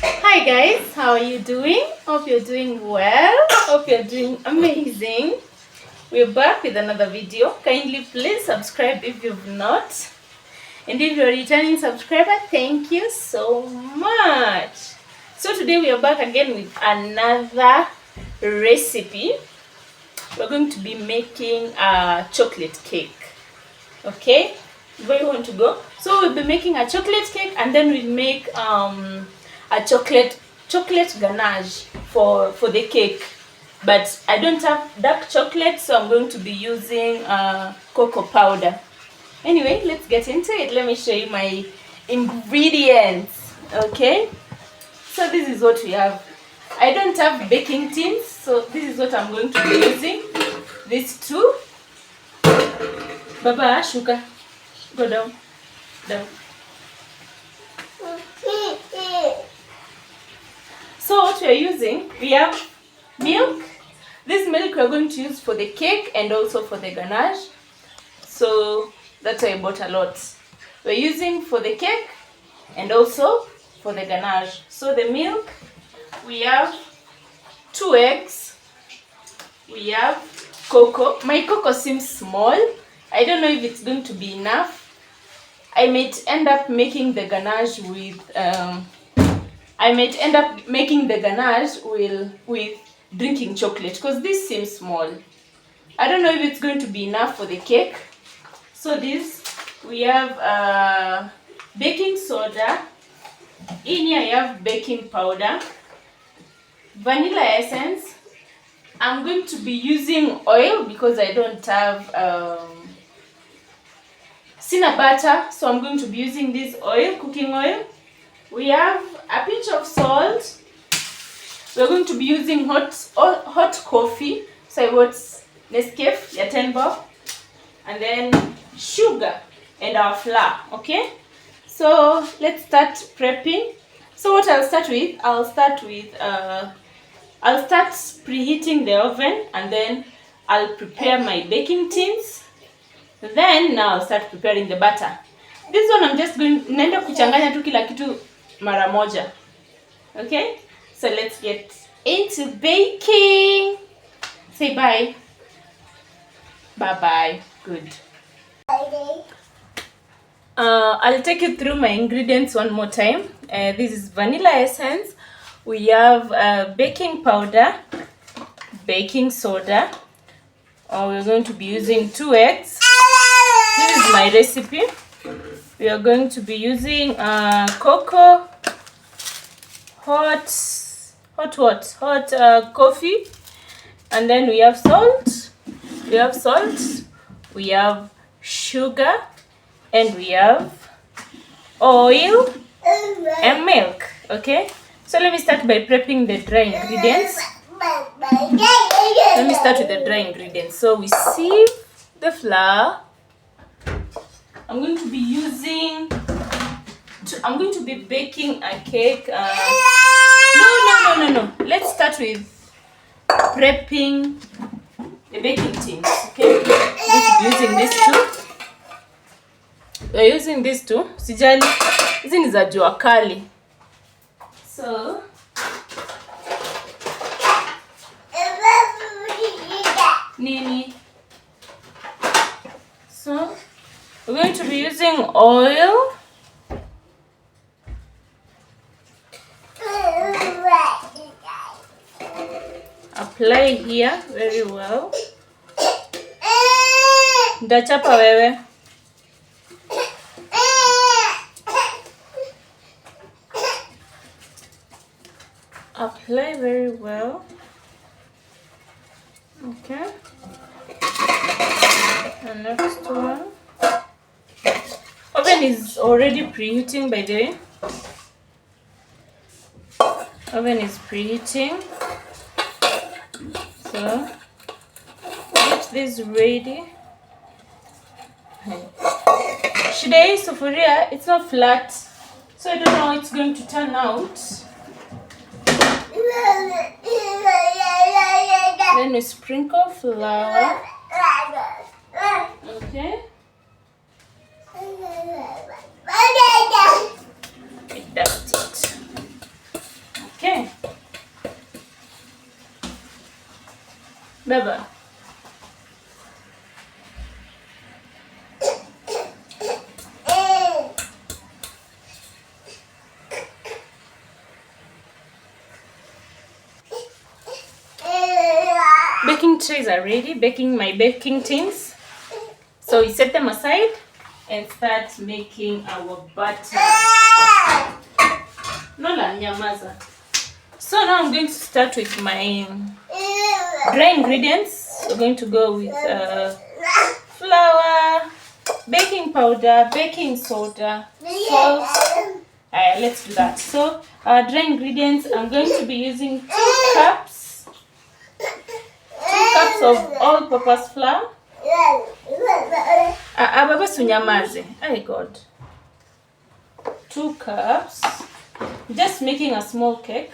Hi guys, how are you doing? Hope you're doing well. Hope you're doing amazing. We're back with another video. Kindly please subscribe if you've not. And if you're a returning subscriber, thank you so much. So today we are back again with another recipe. We're going to be making a chocolate cake. Okay? Where you want to go? So we'll be making a chocolate cake, and then we'll make a chocolate ganache for the cake. But I don't have dark chocolate, so I'm going to be using cocoa powder. Anyway, let's get into it. Let me show you my ingredients. Okay, so this is what we have. I don't have baking tins, so this is what I'm going to be using. These two. Baba, sugar, go down. So what we are using, we have milk. This milk we are going to use for the cake and also for the ganache. So that's why I bought a lot. We're using for the cake and also for the ganache. So the milk, we have 2 eggs. We have cocoa. My cocoa seems small. I don't know if it's going to be enough. I might end up making the ganache with with drinking chocolate, because this seems small. I don't know if it's going to be enough for the cake. So this, we have baking soda. In here I have baking powder, vanilla essence. I'm going to be using oil because I don't have cinnamon butter, so I'm going to be using this oil, cooking oil. We have a pinch of salt. We're going to be using hot coffee. So I got Nescafe, ya 10 bob, and then sugar and our flour. Okay, so let's start prepping. So what I'll start preheating the oven, and then I'll prepare my baking tins. Then now I'll start preparing the butter. This one I'm just going naenda kuchanganya tu kila kitu mara moja. Okay? So let's get into baking. Say bye. Bye-bye. Good. I'll take you through my ingredients one more time. This is vanilla essence. We have baking powder, baking soda. We're going to be using 2 eggs. This is my recipe. We are going to be using cocoa, hot coffee, and then we have salt. We have sugar, and we have oil and milk. Okay, so let me start by prepping the dry ingredients. Let me start with the dry ingredients. So we sieve the flour. I'm going to be baking a cake. No. Let's start with prepping the baking tins. Okay, I'm going to be using these two. We're using these two. Sijali, hizi ni za jua kali. So nini? So we're going to be using oil. Apply here very well. Ndachapa wewe. Apply very well. Okay. The next one. Oven is already preheating, by the way. Oven is preheating. So get this ready. Today, sufuria, it's not flat, so I don't know how it's going to turn out. Then we sprinkle flour. Okay. That's it. Baba. Baking trays are ready. My baking tins. So we set them aside and start making our butter. Nola nyamaza. So now I'm going to start with my dry ingredients. We're going to go with flour, baking powder, baking soda, salt. Alright, let's do that. So our dry ingredients, I'm going to be using 2 cups of all-purpose flour. Baba sunyamaze. Oh God. 2 cups. Just making a small cake.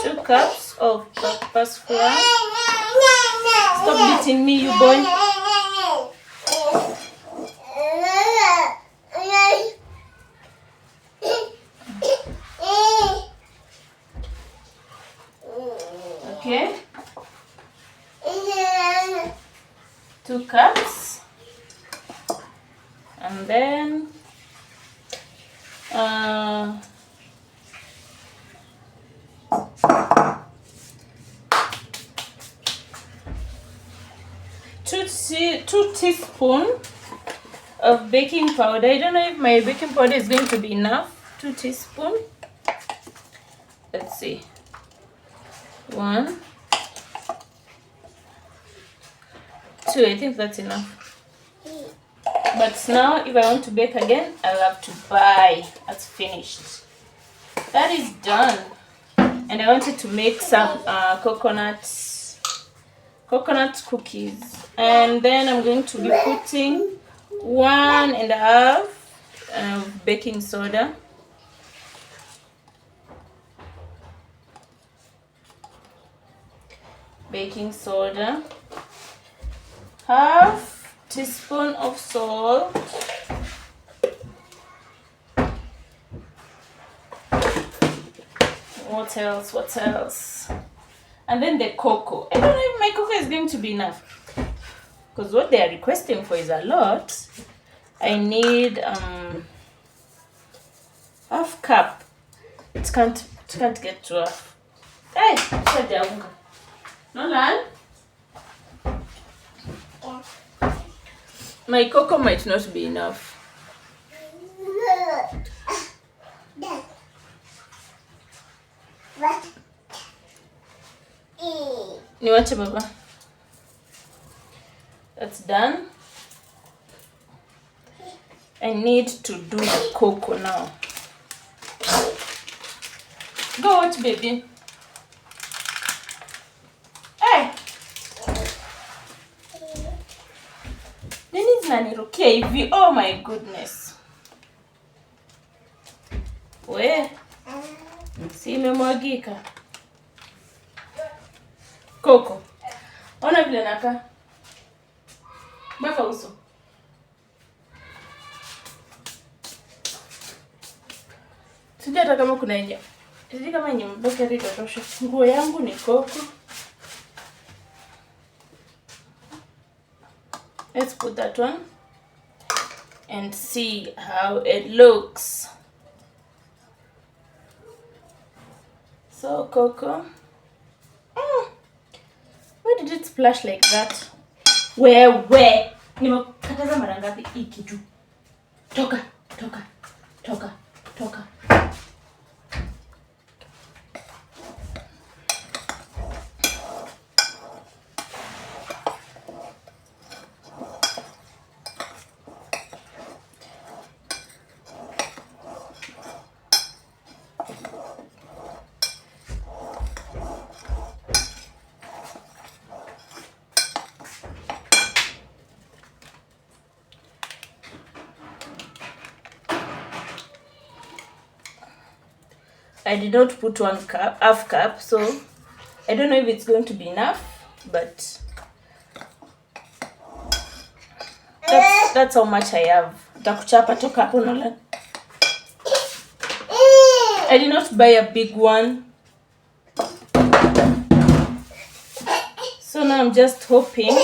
2 cups of all-purpose flour. Stop beating me, you boy. Okay. 2 cups. And then two teaspoons of baking powder. I don't know if my baking powder is going to be enough. 2 teaspoons. Let's see. 1, 2. I think that's enough. But now, if I want to bake again, I'll have to buy. That's finished. That is done. And I wanted to make some coconut cookies. And then I'm going to be putting 1.5 baking soda. Baking soda. 1/2 teaspoon of salt. What else? And then the cocoa. I don't know if my cocoa is going to be enough, because what they are requesting for is a lot. I need 1/2 cup. It can't get to half. Hey, Nolan? My cocoa might not be enough. Niwache baba. That's done. I need to do the cocoa now. Go watch, baby. Hey! Nini zinanirukia hivi? Oh my goodness. We. Si imemwagika. Coco. Ona vile naka. Baka uso. Sijui hata kama kuna nje. Sijui kama nyembeke rito tosha. Nguo yangu ni Coco. Let's put that one and see how it looks. So Coco. Why did it splash like that? Where? Nimekataza mara ngapi hii kitu? Toka. I did not put 1/2 cup, so I don't know if it's going to be enough, but that's how much I have. Nitakuchapa toka hapo Nolan. I did not buy a big one. So now I'm just hoping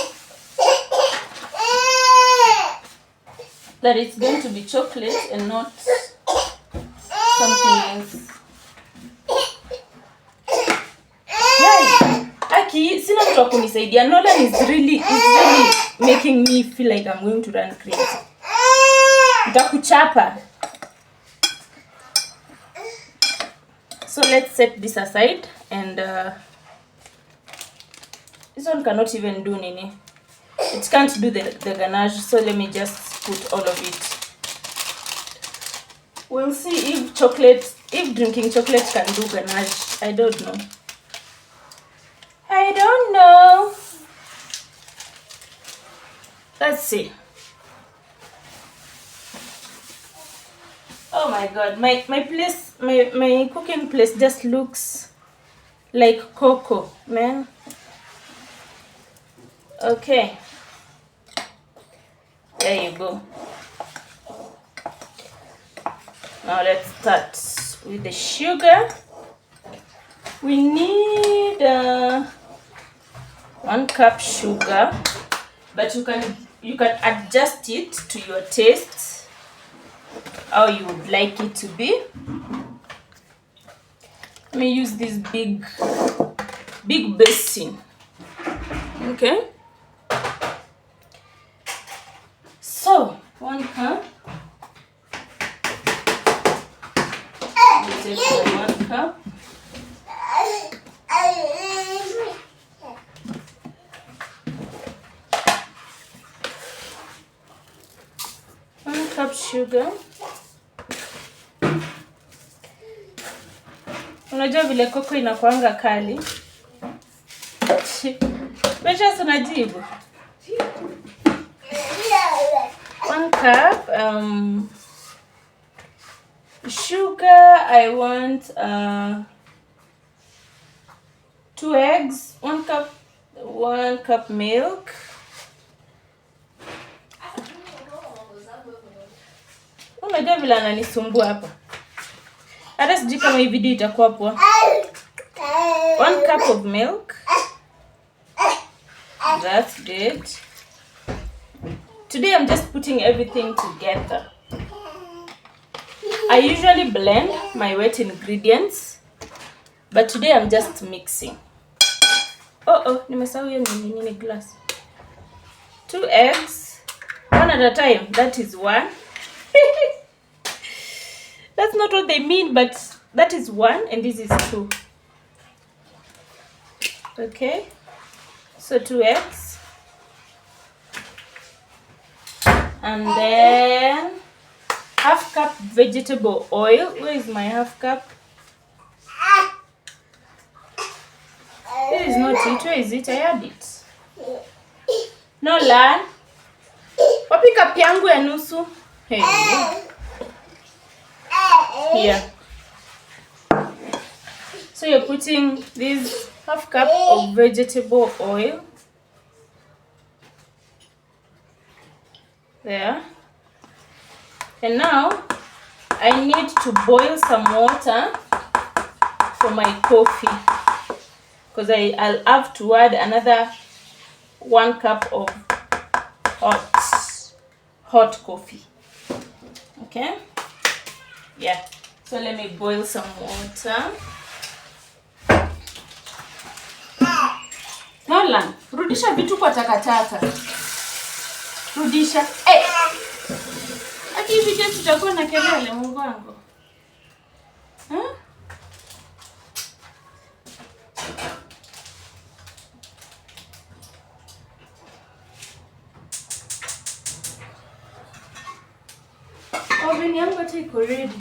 that it's going to be chocolate and not something else. Hey, Aki, sina mtu wa kunisaidia. Nolan is really making me feel like I'm going to run crazy. Nitakuchapa. So let's set this aside, and this one cannot even do nini. It can't do the ganache, so let me just put all of it. We'll see if drinking chocolate can do ganache. I don't know. Let's see. Oh my god, my place, my cooking place just looks like cocoa, man. Okay. There you go. Now let's start with the sugar. We need 1 cup sugar, but you can adjust it to your taste, how you would like it to be. Let me use this big basin. Okay. So 1 cup. We take the 1 cup. Sugar. Unajua vile koko inakuanga kali. Besha unajibu. 1 cup sugar. I want 2 eggs, 1 cup milk. Unajua vile ananisumbua hapa. Hata sijui kama hii video itakuwa poa. 1 cup of milk. That's good. Today I'm just putting everything together. I usually blend my wet ingredients, but today I'm just mixing. Nimesahau hiyo nini glass. 2 eggs, 1 at a time. That is 1. That's not what they mean, but that is 1 and this is 2. Okay, so 2 eggs, and then 1/2 cup vegetable oil. Where is my 1/2 cup? This is not it. Where is it? I had it. Nolan, wapi cup yangu ya nusu? Hey. Here. So you're putting this 1/2 cup of vegetable oil there. And now I need to boil some water for my coffee, because I'll have to add another 1 cup of hot coffee. Okay? Yeah. So let me boil some water. Nolan, rudisha vitu kwa takataka. Rudisha. Hey! Aki video tutakuwa na kelele Mungu wangu. Oven yangu ati iko ready.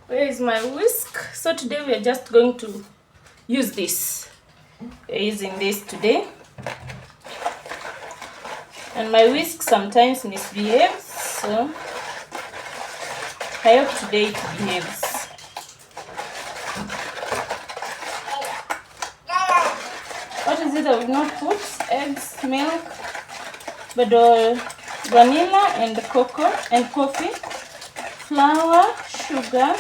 Where is my whisk? So today we are just going to use this. We're using this today. And my whisk sometimes misbehaves, so I hope today it behaves. What is it that we've not put? Eggs, milk, but vanilla and cocoa and coffee, flour, sugar,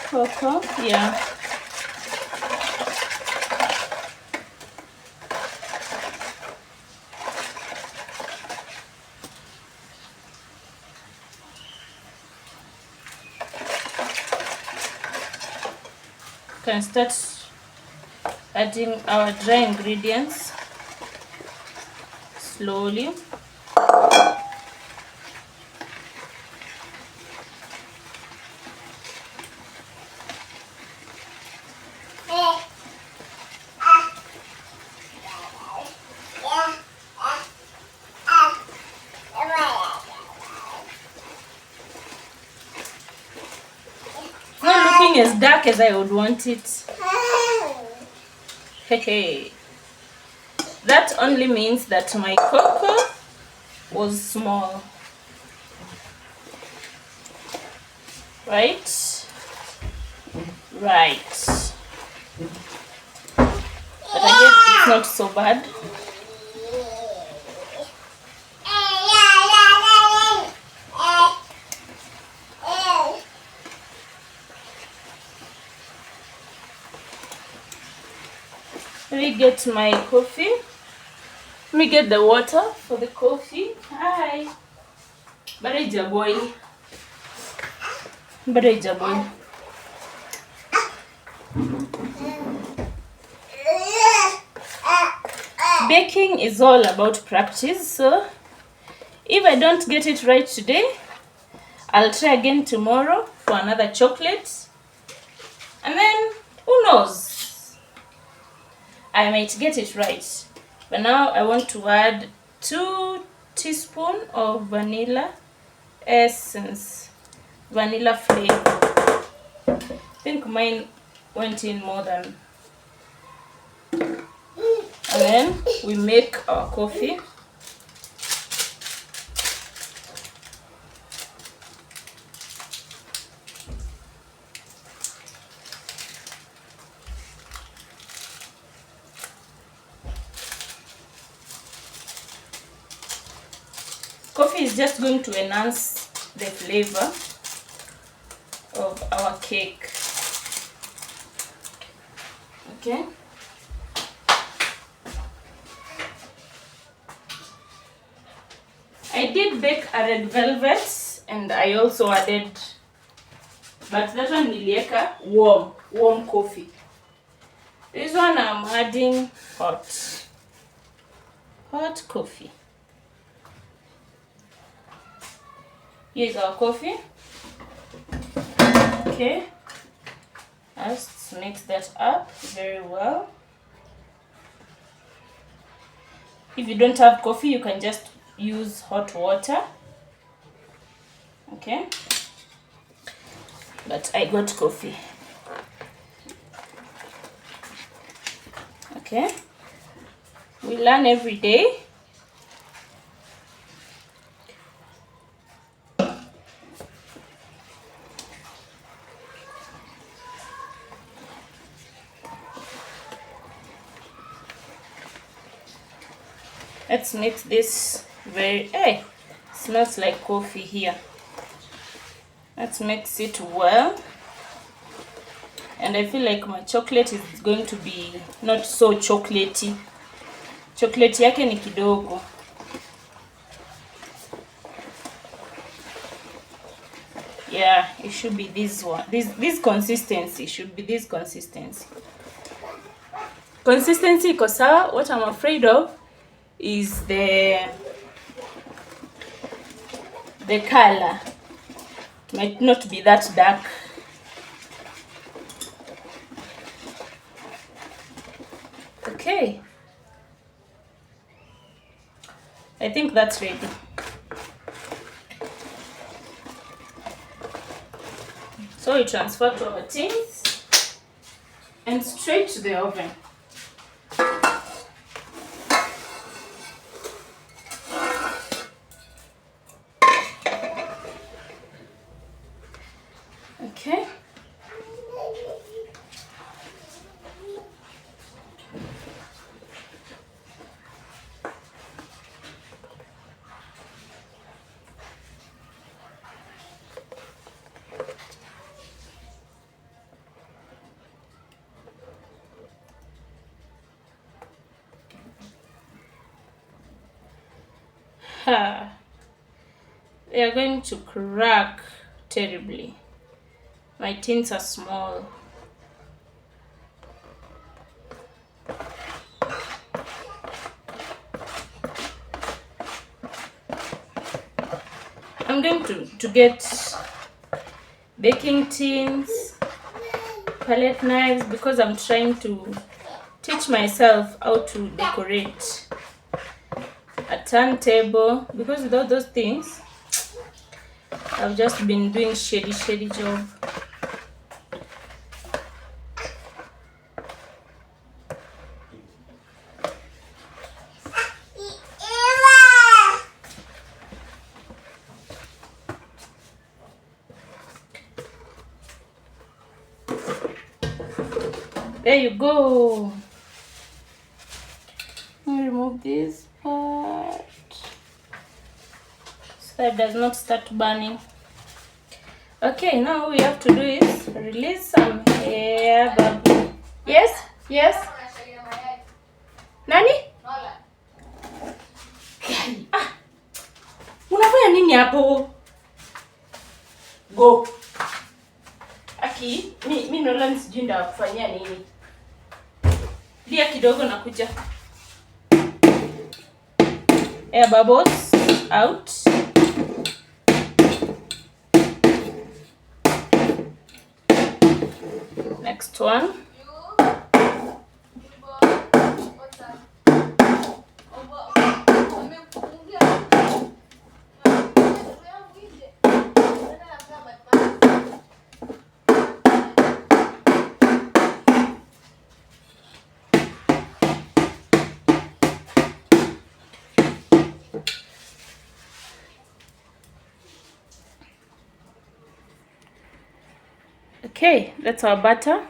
cocoa. Yeah. Can start adding our dry ingredients slowly. Not looking as dark as I would want it. Hey. That only means that my cocoa was small. Right? Right. But again, it's not so bad. Let me get my coffee. Let me get the water for the coffee. Hi. Bareja boy. Bareja boy. Baking is all about practice, so if I don't get it right today, I'll try again tomorrow for another chocolate. And then, who knows? I might get it right. But now I want to add 2 teaspoons of vanilla essence, vanilla flavor. I think mine went in more than. And then we make our coffee. Coffee is just going to enhance the flavor of our cake. Okay. I did bake a red velvet and I also added, but that one nilieka warm coffee. This one I'm adding hot coffee. Here's our coffee. Okay, let's mix that up very well. If you don't have coffee, you can just use hot water. Okay, but I got coffee. Okay, we learn every day. Let's mix this very, smells like coffee here. Let's mix it well. And I feel like my chocolate is going to be not so chocolatey. Chocolate yake ni kidogo. Yeah, it should be this one. This consistency should be this consistency. Consistency iko sawa. What I'm afraid of is the color. It might not be that dark. Okay, I think that's ready. So we transfer to our tins and straight to the oven. Okay. They are going to crack terribly. My tins are small. I'm going to get baking tins, palette knives, because I'm trying to teach myself how to decorate a turntable, because without those things I've just been doing shady job. There you go. Let me remove this part so that it does not start burning. Okay, now all we have to do is release some air bubble. Yes? Yes? Nani? Unafanya nini hapo? Go. Aki, mi Nolan sijui ndio kufanyia nini. Lia kidogo na kuja. Air bubbles out. Next one. Okay, that's our butter.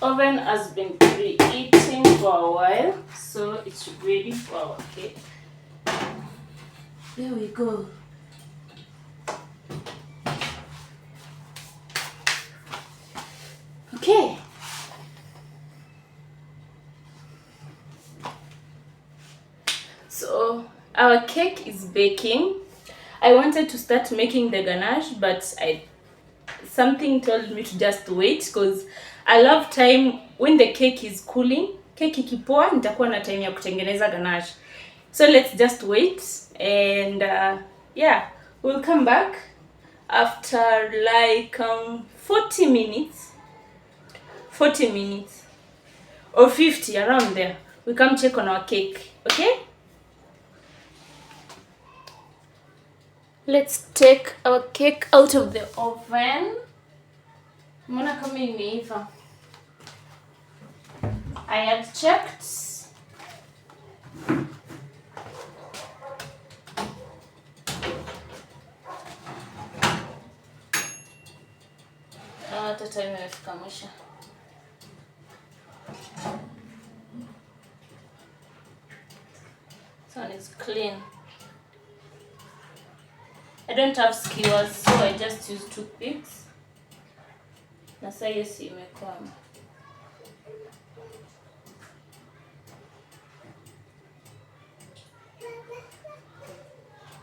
Oven has been preheating for a while, so it's ready for our cake. There we go. Okay. So our cake is baking. I wanted to start making the ganache, but something told me to just wait, because I love time when the cake is cooling. Cake ikipoa nitakuwa na time ya kutengeneza ganache. So let's just wait, and yeah, we'll come back after like 40 minutes or 50, around there. We come check on our cake. Okay, let's take our cake out of the oven. Mbona kama imeiva? I had checked. Hata time imefika mwisho. This one is clean. I don't have skewers, so I just use toothpicks. Na sasa yesi imekwama.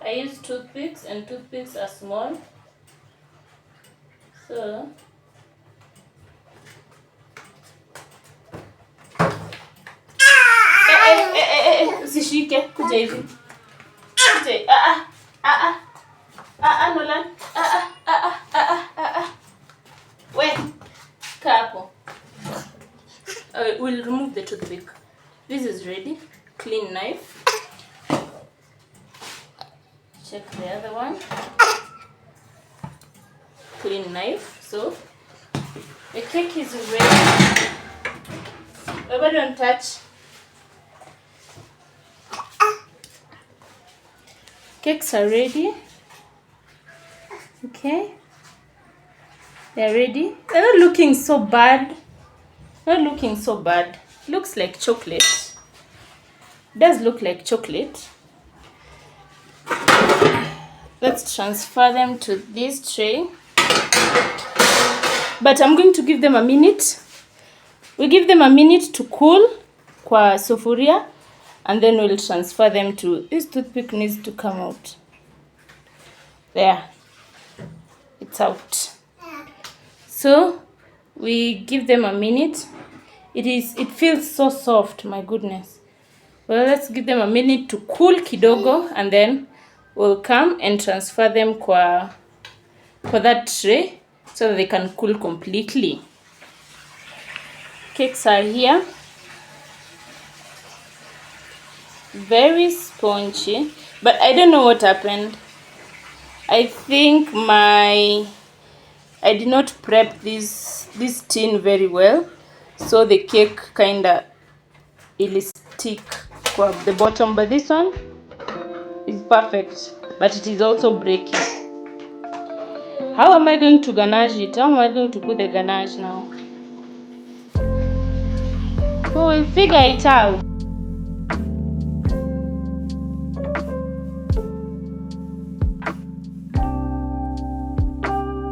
I use toothpicks, and toothpicks are small. So usishike, kuja hivi. Kuja. Nolan. Wait. Kapo. We'll remove the toothpick. This is ready. Clean knife. Check the other one. Clean knife. So the cake is ready. But don't touch. Cakes are ready. Okay, they're ready. They're not looking so bad. Looks like chocolate. Does look like chocolate. Let's transfer them to this tray. But I'm going to give them a minute. We give them a minute to cool kwa sufuria, and then we'll transfer them to, this toothpick needs to come out. There, it's out. So we give them a minute. It feels so soft, my goodness. Well, let's give them a minute to cool kidogo, and then we'll come and transfer them kwa that tray so that they can cool completely. Cakes are here. Very spongy, but I don't know what happened. I think I did not prep this tin very well, so the cake kinda it'll stick for the bottom, but this one is perfect, but it is also breaking. How am I going to ganache it? How am I going to put the ganache now? Oh, we'll figure it out.